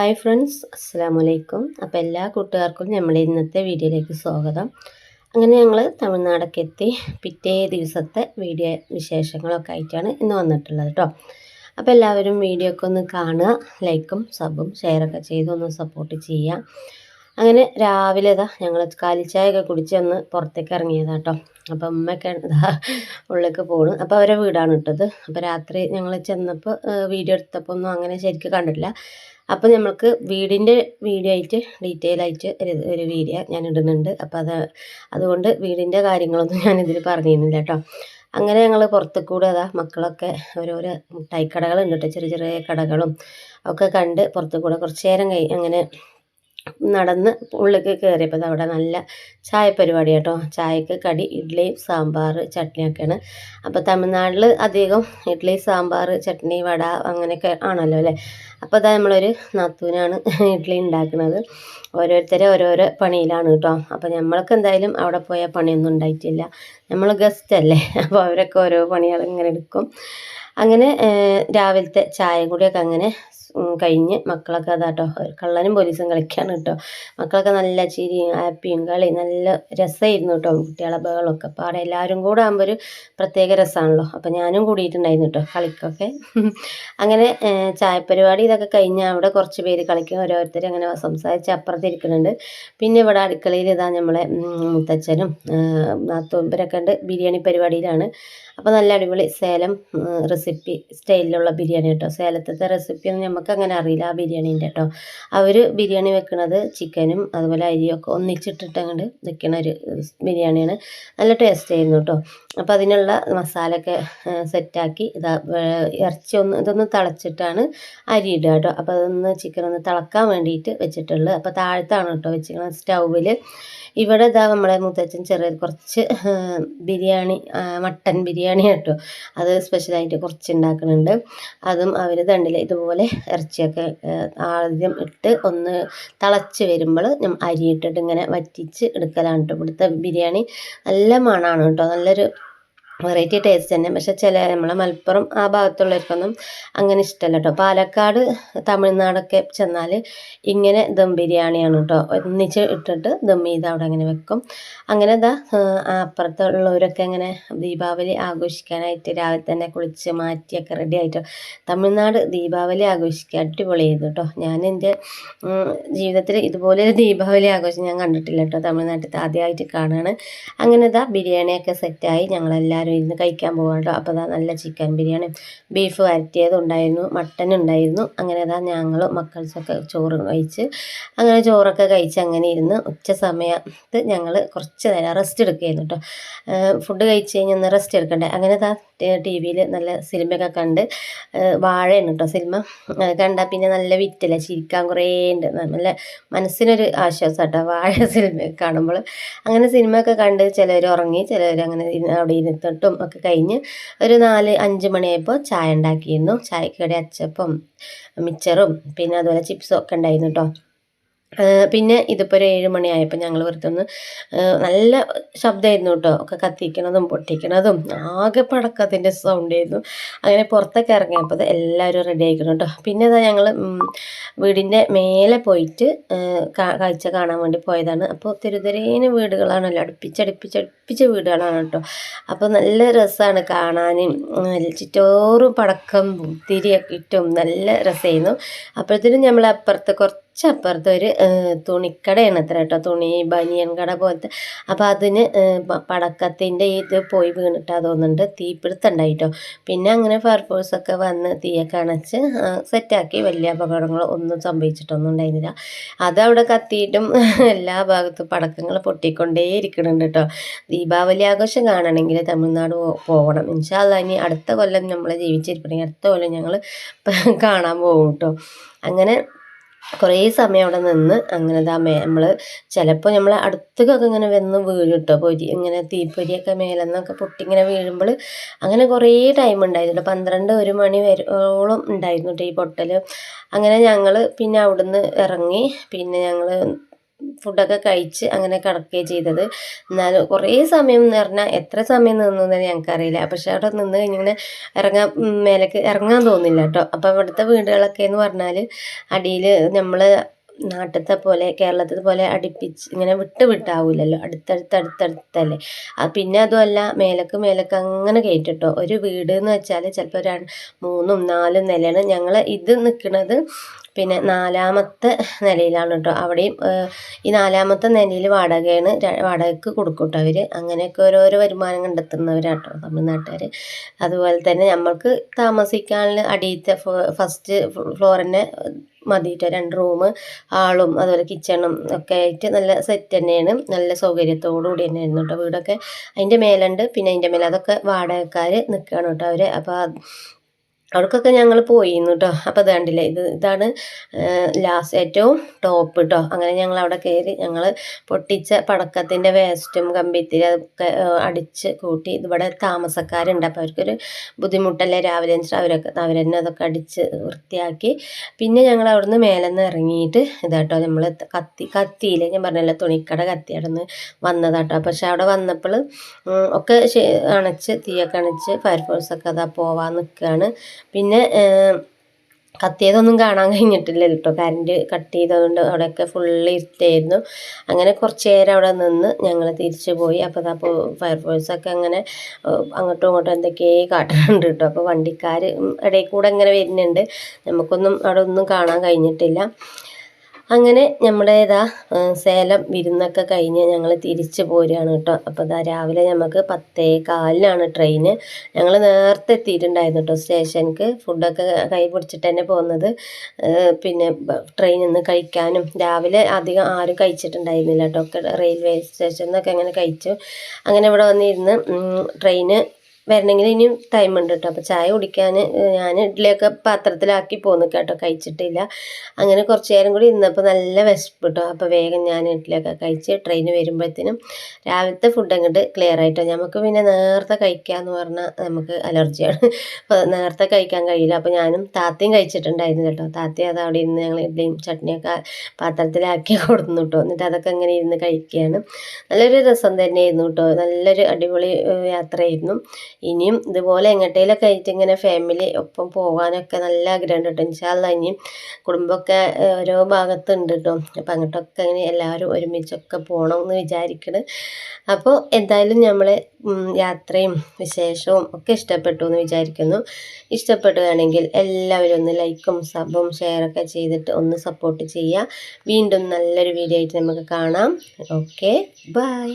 Hi friends, അസ്സലാമു അലൈക്കും. അപ്പോൾ എല്ലാ കൂട്ടുകാർക്കും നമ്മുടെ ഇന്നത്തെ വീഡിയോയിലേക്ക് സ്വാഗതം. അങ്ങനെ ഞങ്ങൾ തമിഴ്നാടൊക്കെ എത്തി പിറ്റേ ദിവസത്തെ വീഡിയോ വിശേഷങ്ങളൊക്കെ ആയിട്ടാണ് ഇന്ന് വന്നിട്ടുള്ളത് കേട്ടോ. അപ്പോൾ എല്ലാവരും വീഡിയോ ഒക്കെ ഒന്ന് കാണുക, ലൈക്കും സബും ഷെയറൊക്കെ ചെയ്ത് ഒന്ന് സപ്പോർട്ട് ചെയ്യുക. അങ്ങനെ രാവിലെ ഞങ്ങൾ കാലിച്ചായൊക്കെ കുടിച്ച് ഒന്ന് പുറത്തേക്ക് ഇറങ്ങിയതാണ് കേട്ടോ. അപ്പം ഉമ്മയൊക്കെ ഉള്ളിലേക്ക് പോണു. അപ്പോൾ അവരെ വീടാണ് ഇട്ടത്. അപ്പോൾ രാത്രി ഞങ്ങൾ ചെന്നപ്പോൾ വീഡിയോ എടുത്തപ്പോൾ ഒന്നും അങ്ങനെ ശരിക്കും കണ്ടിട്ടില്ല. അപ്പോൾ നമുക്ക് വീടിൻ്റെ വീഡിയോ ആയിട്ട് ഡീറ്റെയിൽ ആയിട്ട് ഒരു വീഡിയോ ഞാൻ ഇടുന്നുണ്ട്. അപ്പോൾ അതുകൊണ്ട് വീടിൻ്റെ കാര്യങ്ങളൊന്നും ഞാനിതിൽ പറഞ്ഞിരുന്നില്ല കേട്ടോ. അങ്ങനെ ഞങ്ങൾ പുറത്ത് കൂടെ മക്കളൊക്കെ ഓരോരോ മിഠായിക്കടകളുണ്ട് കേട്ടോ, ചെറിയ ചെറിയ കടകളും ഒക്കെ കണ്ട് പുറത്ത് കൂടെ കുറച്ച് നേരം അങ്ങനെ നടന്ന് ഉള്ളിലേക്ക് കയറിയപ്പോൾ അവിടെ നല്ല ചായ പരിപാടി കേട്ടോ. ചായക്ക് കടി ഇഡ്ഡലി സാമ്പാർ ചട്നിയൊക്കെയാണ്. അപ്പോൾ തമിഴ്നാട്ടിൽ അധികം ഇഡ്ഡലി സാമ്പാർ ചട്നി വട അങ്ങനെയൊക്കെ ആണല്ലോ അല്ലേ. അപ്പോൾ നമ്മളൊരു നാത്തൂനാണ് ഇഡ്ഡലി ഉണ്ടാക്കുന്നത്. ഓരോരുത്തരെ ഓരോരോ പണിയിലാണ് കേട്ടോ. അപ്പോൾ നമ്മൾക്ക് എന്തായാലും അവിടെ പോയ പണിയൊന്നും ഉണ്ടായിട്ടില്ല, നമ്മൾ ഗസ്റ്റ് അല്ലേ. അപ്പോൾ അവരൊക്കെ ഓരോ പണികൾ ഇങ്ങനെ എടുക്കും. അങ്ങനെ രാവിലത്തെ ചായ കൂടിയൊക്കെ അങ്ങനെ കഴിഞ്ഞ് മക്കളൊക്കെ അതാട്ടോ കള്ളനും പോലീസും കളിക്കാണ് കേട്ടോ. മക്കളൊക്കെ നല്ല ചിരിയും ഹാപ്പിയും കളി നല്ല രസമായിരുന്നു കേട്ടോ. കുട്ടികളെ ബഹളമൊക്കെ പാടെ എല്ലാവരും കൂടെ ആകുമ്പോൾ ഒരു പ്രത്യേക രസമാണല്ലോ. അപ്പം ഞാനും കൂടിയിട്ടുണ്ടായിരുന്നു കേട്ടോ കളിക്കൊക്കെ. അങ്ങനെ ചായപ്പരിപാടി ഇതൊക്കെ കഴിഞ്ഞാൽ അവിടെ കുറച്ച് പേര് കളിക്കും, ഓരോരുത്തർ അങ്ങനെ സംസാരിച്ച് അപ്പുറത്തിരിക്കുന്നുണ്ട്. പിന്നെ ഇവിടെ അടുക്കളയിൽ നമ്മളെ മുത്തച്ഛനും നാത്തൂമ്പരൊക്കെ ഉണ്ട്, ബിരിയാണി പരിപാടിയിലാണ്. അപ്പോൾ നല്ല അടിപൊളി സേലം റെസിപ്പി സ്റ്റൈലിലുള്ള ബിരിയാണി കേട്ടോ. സേലത്തെ റെസിപ്പിയൊന്നും നമുക്ക് അങ്ങനെ അറിയില്ല ആ ബിരിയാണീൻ്റെ കേട്ടോ. അവർ ബിരിയാണി വെക്കുന്നത് ചിക്കനും അതുപോലെ അരിയൊക്കെ ഒന്നിച്ചിട്ടിട്ട് അങ്ങോട്ട് വെക്കണ ഒരു ബിരിയാണിയാണ്. നല്ല ടേസ്റ്റ് ആയിരുന്നു കേട്ടോ. അപ്പോൾ അതിനുള്ള മസാലയൊക്കെ സെറ്റാക്കി ഇറച്ചി ഇതൊന്ന് തിളച്ചിട്ടാണ് അരി ഇടുക കേട്ടോ. അപ്പോൾ അതൊന്ന് ചിക്കൻ ഒന്ന് തിളക്കാൻ വേണ്ടിയിട്ട് വെച്ചിട്ടുള്ളത്. അപ്പോൾ താഴത്താണ് കേട്ടോ വെച്ചിരിക്കുന്നത് സ്റ്റൗവിൽ. ഇവിടെ നമ്മളെ മുത്തച്ഛൻ കുറച്ച് ബിരിയാണി മട്ടൻ ബിരിയാണി കേട്ടോ, അത് സ്പെഷ്യലായിട്ട് കുറച്ച് ഉണ്ടാക്കുന്നുണ്ട്. അതും അവർ തണ്ടിൽ ഇതുപോലെ ഇറച്ചിയൊക്കെ ആദ്യം ഇട്ട് ഒന്ന് തിളച്ച് വരുമ്പോൾ അരി ഇട്ടിട്ട് ഇങ്ങനെ വറ്റിച്ച് എടുക്കലാണ് കേട്ടോ. ഇവിടുത്തെ ബിരിയാണി നല്ല മണമാണ് കേട്ടോ, നല്ലൊരു വെറൈറ്റി ടേസ്റ്റ് തന്നെ. പക്ഷെ നമ്മളെ മലപ്പുറം ആ ഭാഗത്തുള്ളവർക്കൊന്നും അങ്ങനെ ഇഷ്ടമല്ല കേട്ടോ. പാലക്കാട് തമിഴ്നാടൊക്കെ ചെന്നാൽ ഇങ്ങനെ ദം ബിരിയാണിയാണ് കേട്ടോ, ഒന്നിച്ച് ഇട്ടിട്ട് ദം ചെയ്ത് അവിടെ അങ്ങനെ വെക്കും. അങ്ങനെ അപ്പുറത്തുള്ളവരൊക്കെ അങ്ങനെ ദീപാവലി ആഘോഷിക്കാനായിട്ട് രാവിലെ തന്നെ കുളിച്ച് മാറ്റിയൊക്കെ റെഡി ആയിട്ട് തമിഴ്നാട് ദീപാവലി ആഘോഷിക്കുക അടിപൊളി ചെയ്തു കേട്ടോ. ഞാൻ എൻ്റെ ജീവിതത്തിൽ ഇതുപോലെ ഒരു ദീപാവലി ആഘോഷം ഞാൻ കണ്ടിട്ടില്ല കേട്ടോ, തമിഴ്നാട്ടിൽ ആദ്യമായിട്ട് കാണുകയാണ്. അങ്ങനെ ബിരിയാണിയൊക്കെ സെറ്റായി ഞങ്ങളെല്ലാവരും ഇരുന്ന് കഴിക്കാൻ പോകാം കേട്ടോ. അപ്പോൾ നല്ല ചിക്കൻ ബിരിയാണി ബീഫ് വരട്ടിയതും ഉണ്ടായിരുന്നു, മട്ടൻ ഉണ്ടായിരുന്നു. അങ്ങനെ ഞങ്ങൾ മക്കൾസൊക്കെ ചോറ് കഴിച്ച് അങ്ങനെ ചോറൊക്കെ കഴിച്ച് അങ്ങനെ ഇരുന്ന് ഉച്ച സമയത്ത് ഞങ്ങൾ കുറച്ച് നേരം റെസ്റ്റ് എടുക്കുകയായിരുന്നു കേട്ടോ. ഫുഡ് കഴിച്ച് കഴിഞ്ഞ് ഒന്ന് റെസ്റ്റ് എടുക്കണ്ടേ. അങ്ങനെ ടി വിയിൽ നല്ല സിനിമയൊക്കെ കണ്ട് വാഴയാണ് കേട്ടോ സിനിമ കണ്ടാൽ പിന്നെ നല്ല വിറ്റില്ല, ചിരിക്കാൻ കുറേ ഉണ്ട്, നല്ല മനസ്സിനൊരു ആശ്വാസം കേട്ടോ വാഴ സിനിമ കാണുമ്പോൾ. അങ്ങനെ സിനിമയൊക്കെ കണ്ട് ചിലവർ ഉറങ്ങി, ചിലവർ അങ്ങനെ അവിടെ ഇരുന്നിട്ടും ഒക്കെ കഴിഞ്ഞ് ഒരു 4-5 മണിയായപ്പോൾ ചായ ഉണ്ടാക്കിയിരുന്നു. ചായക്കടി അച്ചപ്പം മിച്ചറും പിന്നെ അതുപോലെ ചിപ്സും ഒക്കെ ഉണ്ടായിരുന്നു കേട്ടോ. പിന്നെ ഇതിപ്പോൾ ഒരു 7 മണിയായപ്പോൾ ഞങ്ങൾ വെറുതെ ഒന്ന് നല്ല ശബ്ദമായിരുന്നു കേട്ടോ, ഒക്കെ കത്തിക്കണതും പൊട്ടിക്കണതും ആകെ പടക്കത്തിൻ്റെ സൗണ്ട് ആയിരുന്നു. അങ്ങനെ പുറത്തൊക്കെ ഇറങ്ങിയപ്പോൾ എല്ലാവരും റെഡി ആയിക്കണം കേട്ടോ. പിന്നെ ഞങ്ങൾ വീടിൻ്റെ മേലെ പോയിട്ട് കാഴ്ച കാണാൻ വേണ്ടി പോയതാണ്. അപ്പോൾ തെരുതെരേന് വീടുകളാണല്ലോ, അടുപ്പിച്ചടുപ്പിച്ച വീടുകളാണ് കേട്ടോ. അപ്പോൾ നല്ല രസമാണ് കാണാൻ, ചുറ്റോറും പടക്കം തിരിയൊക്കെ ഇട്ടും നല്ല രസമായിരുന്നു. അപ്പോഴത്തേനും നമ്മൾ കുറച്ചപ്പുറത്ത് ഒരു തുണിക്കടയാണ് അത്ര കേട്ടോ, തുണി ബനിയൻ കട പോലത്തെ. അപ്പോൾ അതിന് പടക്കത്തിൻ്റെ ഇത് പോയി വീണിട്ടാ തോന്നുന്നുണ്ട്, തീപിടുത്തുണ്ടായിട്ടോ. പിന്നെ അങ്ങനെ ഫയർഫോഴ്സൊക്കെ വന്ന് തീയൊക്കെ അണച്ച് സെറ്റാക്കി, വലിയ അപകടങ്ങൾ ഒന്നും സംഭവിച്ചിട്ടൊന്നും ഉണ്ടായിരുന്നില്ല. അതവിടെ കത്തിയിട്ടും എല്ലാ ഭാഗത്തും പടക്കങ്ങൾ പൊട്ടിക്കൊണ്ടേ ഇരിക്കുന്നുണ്ട് കേട്ടോ. ദീപാവലി ആഘോഷം കാണണമെങ്കിൽ തമിഴ്നാട് പോകണം. ഇൻഷാ അല്ലാഹ് ഇനി അടുത്ത കൊല്ലം നമ്മൾ ജീവിച്ചിരിക്കണമെങ്കിൽ അടുത്ത കൊല്ലം ഞങ്ങൾ കാണാൻ പോകും കേട്ടോ. അങ്ങനെ കുറേ സമയം അവിടെ നിന്ന് അങ്ങനെ നമ്മൾ ചിലപ്പോൾ നമ്മൾ അടുത്തൊക്കെ ഇങ്ങനെ വന്ന് വീഴും കേട്ടോ. ഇങ്ങനെ തീപ്പൊരിയൊക്കെ മേലെന്നൊക്കെ പൊട്ടി ഇങ്ങനെ വീഴുമ്പോൾ അങ്ങനെ കുറേ ടൈം ഉണ്ടായിരുന്നു, 12-1 മണി വരോളം ഉണ്ടായിരുന്നു കേട്ടോ ഈ പൊട്ടൽ. അങ്ങനെ ഞങ്ങൾ പിന്നെ അവിടുന്ന് ഇറങ്ങി. പിന്നെ ഞങ്ങൾ ഫുഡൊക്കെ കഴിച്ച് അങ്ങനെ കിടക്കുകയാണ് ചെയ്തത്. എന്നാലും കുറേ സമയം എന്ന് പറഞ്ഞാൽ എത്ര സമയം നിന്നതെന്ന് ഞങ്ങൾക്കറിയില്ല. പക്ഷെ അവിടെ നിന്ന് കഴിഞ്ഞിങ്ങനെ മേലേക്ക് ഇറങ്ങാൻ തോന്നില്ല കേട്ടോ. അപ്പോൾ ഇവിടുത്തെ വീടുകളൊക്കെ എന്ന് പറഞ്ഞാൽ അടിയിൽ നമ്മൾ നാട്ടിലത്തെ പോലെ കേരളത്തിലെ പോലെ അടുപ്പിച്ച് ഇങ്ങനെ വിട്ടാവില്ലല്ലോ, അടുത്തടുത്തല്ലേ. പിന്നെ അതുമല്ല മേലക്ക് അങ്ങനെ കയറ്റിട്ടോ. ഒരു വീട് എന്ന് വെച്ചാൽ ചിലപ്പോൾ 3ഉം 4ഉം നിലയാണ്. ഞങ്ങൾ ഇത് നിൽക്കുന്നത് പിന്നെ 4ാമത്തെ നിലയിലാണ് കേട്ടോ. അവിടെയും ഈ 4ാമത്തെ നിലയിൽ വാടകയ്ക്ക് കൊടുക്കും കേട്ടോ അവർ. അങ്ങനെയൊക്കെ ഓരോരോ വരുമാനം കണ്ടെത്തുന്നവരാട്ടോ തമിഴ്നാട്ടുകാർ. അതുപോലെ തന്നെ നമ്മൾക്ക് താമസിക്കാനുള്ള അടിയത്തെ ഫസ്റ്റ് ഫ്ലോറിനെ മതിയിട്ട് 2 റൂം, ഹാളും അതുപോലെ കിച്ചണും ഒക്കെ ആയിട്ട് നല്ല സെറ്റ് തന്നെയാണ്. നല്ല സൗകര്യത്തോടു കൂടി തന്നെയായിരുന്നു കേട്ടോ വീടൊക്കെ. അതിൻ്റെ മേലുണ്ട്, പിന്നെ അതിൻ്റെ മേലെ അതൊക്കെ വാടകക്കാർ നിൽക്കുകയാണ് കേട്ടോ അവർ. അപ്പോൾ അവിടേക്കൊക്കെ ഞങ്ങൾ പോയിരുന്നു കേട്ടോ. അപ്പോൾ അത് കണ്ടില്ലേ, ഇതാണ് ലാസ്റ്റ് ഏറ്റവും ടോപ്പ് കേട്ടോ. അങ്ങനെ ഞങ്ങൾ അവിടെ കയറി ഞങ്ങൾ പൊട്ടിച്ച പടക്കത്തിൻ്റെ വേസ്റ്റും കമ്പിത്തിരി അതൊക്കെ അടിച്ച് കൂട്ടി. ഇവിടെ താമസക്കാരുണ്ട്, അപ്പോൾ അവർക്കൊരു ബുദ്ധിമുട്ടല്ലേ രാവിലെ അവരെന്നെ അതൊക്കെ അടിച്ച് വൃത്തിയാക്കി. പിന്നെ ഞങ്ങൾ അവിടുന്ന് മേലെ നിന്ന് ഇറങ്ങിയിട്ട് ഇതാട്ടോ നമ്മൾ കത്തിയില്ലേ, ഞാൻ പറഞ്ഞല്ലോ തുണിക്കട കത്തിയുടെ നിന്ന് വന്നതാട്ടോ. പക്ഷെ അവിടെ വന്നപ്പോൾ ഒക്കെ തീയൊക്കെ അണച്ച് ഫയർഫോഴ്സൊക്കെ അതാ പോവാൻ നിൽക്കുകയാണ്. പിന്നെ കത്തിയതൊന്നും കാണാൻ കഴിഞ്ഞിട്ടില്ല കേട്ടോ, കറണ്ട് കട്ട് ചെയ്തതുകൊണ്ട് അവിടെയൊക്കെ ഫുള്ള് ഇരുട്ടായിരുന്നു. അങ്ങനെ കുറച്ച് നേരം അവിടെ നിന്ന് ഞങ്ങൾ തിരിച്ചു പോയി. അപ്പോൾ ഫയർഫോഴ്സൊക്കെ അങ്ങനെ അങ്ങോട്ടും ഇങ്ങോട്ടും എന്തൊക്കെയോ കാട്ടുന്നുണ്ട് കേട്ടോ. അപ്പോൾ വണ്ടിക്കാർ ഇടയിൽ കൂടെ ഇങ്ങനെ വരുന്നുണ്ട്. നമുക്കൊന്നും അവിടെ ഒന്നും കാണാൻ കഴിഞ്ഞിട്ടില്ല. അങ്ങനെ നമ്മുടെ സേലം വിരുന്നൊക്കെ കഴിഞ്ഞ് ഞങ്ങൾ തിരിച്ച് പോരുകയാണ് കേട്ടോ. അപ്പോൾ രാവിലെ നമുക്ക് 10:15 ട്രെയിന്. ഞങ്ങൾ നേരത്തെ എത്തിയിട്ടുണ്ടായിരുന്നു കേട്ടോ സ്റ്റേഷനിക്ക്. ഫുഡൊക്കെ കൈ പിടിച്ചിട്ട് തന്നെ പോകുന്നത്. പിന്നെ ട്രെയിനിൽ നിന്ന് കഴിക്കാനും രാവിലെ അധികം ആരും കഴിച്ചിട്ടുണ്ടായിരുന്നില്ല കേട്ടോ. ഒക്കെ റെയിൽവേ സ്റ്റേഷനിൽ നിന്നൊക്കെ അങ്ങനെ കഴിച്ചു. അങ്ങനെ ഇവിടെ വന്നിരുന്ന് ട്രെയിന് വരണമെങ്കിൽ ഇനിയും ടൈമുണ്ട് കേട്ടോ. അപ്പോൾ ചായ കുടിക്കാൻ ഞാൻ ഇഡ്ഡലിയൊക്കെ പാത്രത്തിലാക്കി പോന്നു കേട്ടോ, കഴിച്ചിട്ടില്ല. അങ്ങനെ കുറച്ച് നേരം കൂടി ഇരുന്നപ്പോൾ നല്ല വിശപ്പ് കേട്ടോ. അപ്പോൾ വേഗം ഞാൻ ഇഡ്ഡലിയൊക്കെ കഴിച്ച് ട്രെയിൻ വരുമ്പോഴത്തേനും രാവിലത്തെ ഫുഡ് അങ്ങോട്ട് ക്ലിയർ ആയിട്ടോ. നമുക്ക് പിന്നെ നേരത്തെ കഴിക്കാമെന്ന് പറഞ്ഞാൽ നമുക്ക് അലർജിയാണ്. അപ്പോൾ നേരത്തെ കഴിക്കാൻ കഴിയില്ല. അപ്പോൾ ഞാനും താത്തയും കഴിച്ചിട്ടുണ്ടായിരുന്നു കേട്ടോ. താത്തയും അത് അവിടെ ഇരുന്ന് ഞങ്ങൾ ഇഡ്ഡലിയും ചട്നിയൊക്കെ പാത്രത്തിലാക്കി കൊടുക്കുന്നു കേട്ടോ. എന്നിട്ട് അതൊക്കെ അങ്ങനെ ഇരുന്ന് കഴിക്കുകയാണ്. നല്ലൊരു രസം തന്നെയായിരുന്നു കേട്ടോ. നല്ലൊരു അടിപൊളി യാത്രയായിരുന്നു. ഇനിയും ഇതുപോലെ എങ്ങോട്ടേലൊക്കെ ആയിട്ട് ഇങ്ങനെ ഫാമിലി ഒപ്പം പോകാനൊക്കെ നല്ല ആഗ്രഹമുണ്ട് കേട്ടോ. ഇൻഷാ അല്ലാഹ് ഇനിയും കുടുംബമൊക്കെ ഓരോ ഭാഗത്തുണ്ട് കേട്ടോ. അപ്പം അങ്ങോട്ടൊക്കെ ഇങ്ങനെ എല്ലാവരും ഒരുമിച്ചൊക്കെ പോകണം എന്ന് വിചാരിക്കണം. അപ്പോൾ എന്തായാലും നമ്മൾ യാത്രയും വിശേഷവും ഒക്കെ ഇഷ്ടപ്പെട്ടു എന്ന് വിചാരിക്കുന്നു. ഇഷ്ടപ്പെടുകയാണെങ്കിൽ എല്ലാവരും ഒന്ന് ലൈക്കും സബും ഷെയറൊക്കെ ചെയ്തിട്ട് ഒന്ന് സപ്പോർട്ട് ചെയ്യുക. വീണ്ടും നല്ലൊരു വീഡിയോ ആയിട്ട് നമുക്ക് കാണാം. Okay, by.